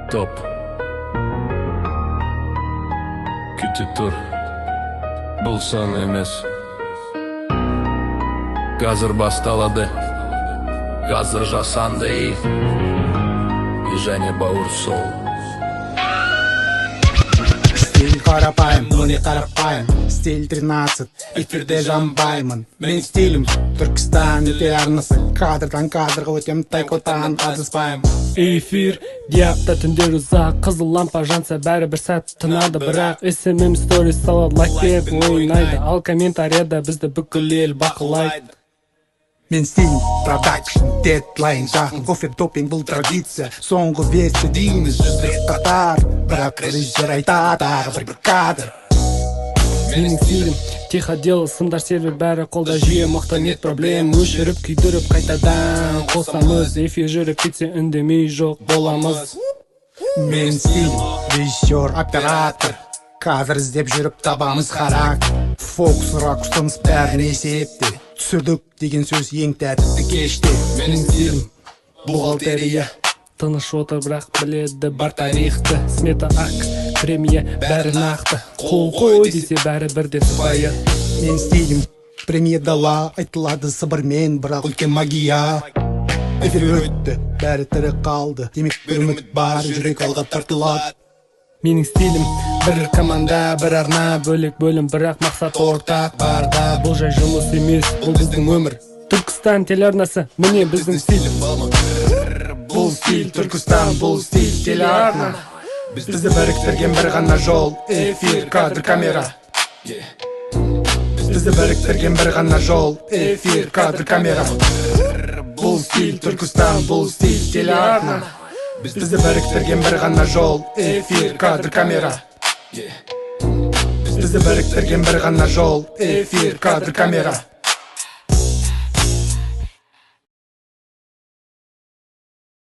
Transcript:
Топ күтүп тур, бул сон эмес. Газыр башталады, газыр жасанды и және бауыр сол. Стиль қарапайым, но не қарапайым. Стиль 13, эфирде жанбаймын. Мен стилім Түркістан телеарнасы. Кадрдан кадрға өтем, тайкотан адыспаймын. Эфир диапта түндер ұзақ, қызыл лампа жанса бәрі бір сәт тынады. Бірақ SMM сторис салады, лайк беріп ойнайды. Ал комментарияда бізді бүкіл ел бақылайды. Мен стилім продакшн, дедлайн жақын. Кофе допинг бұл традиция. Соңғы версия дейміз жүздік қатар. Бірақ режиссер айтады тағы бір кадр. Менің стилім тихо дело, сымдар сервер бәрі қолда жүйе, мықты нет проблем. Өшіріп күйдіріп қайтадан қосамыз, эфир жүріп кетсе үндемей жоқ боламыз. Мен стилім режиссер, оператор. Кадр іздеп жүріп табамыз характер. Фокус, ракурсымыз бәрін есепте. Түсірдік деген сөз ең тәтті кеште. Менің стилім бухгалтерия, тыныш отыр бірақ біледі бар тарихты. Смета акс, премия бәрі нақты, қол қой десе бәрі бірден сыпайы. Мен стилім премия дала, айтылады сыбырмен, бірақ үлкен магия. Эфир өтті, бәрі тірі қалды, демек бір үміт бар, жүрек алға тартылады. Менің стилім бір команда, бір арна, бөлек бөлім, бірақ мақсат ортақ барда. Бұл жай жұмыс емес, бұл біздің өмір. Түркістан телеарнасы, міне біздің стилім. Бұл стиль Түркістан, бұл стиль телеарна. Бізді біріктірген бір ғана жол, эфир, кадр, камера. Бізді біріктірген бір ғана жол, эфир, кадр, камера. Бұл стиль Түркістан, бұл стиль телеарна. Бізді біріктірген бір ғана жол, эфир, кадр, камера. Бізді біріктірген бір ғана жол, эфир, кадр, камера.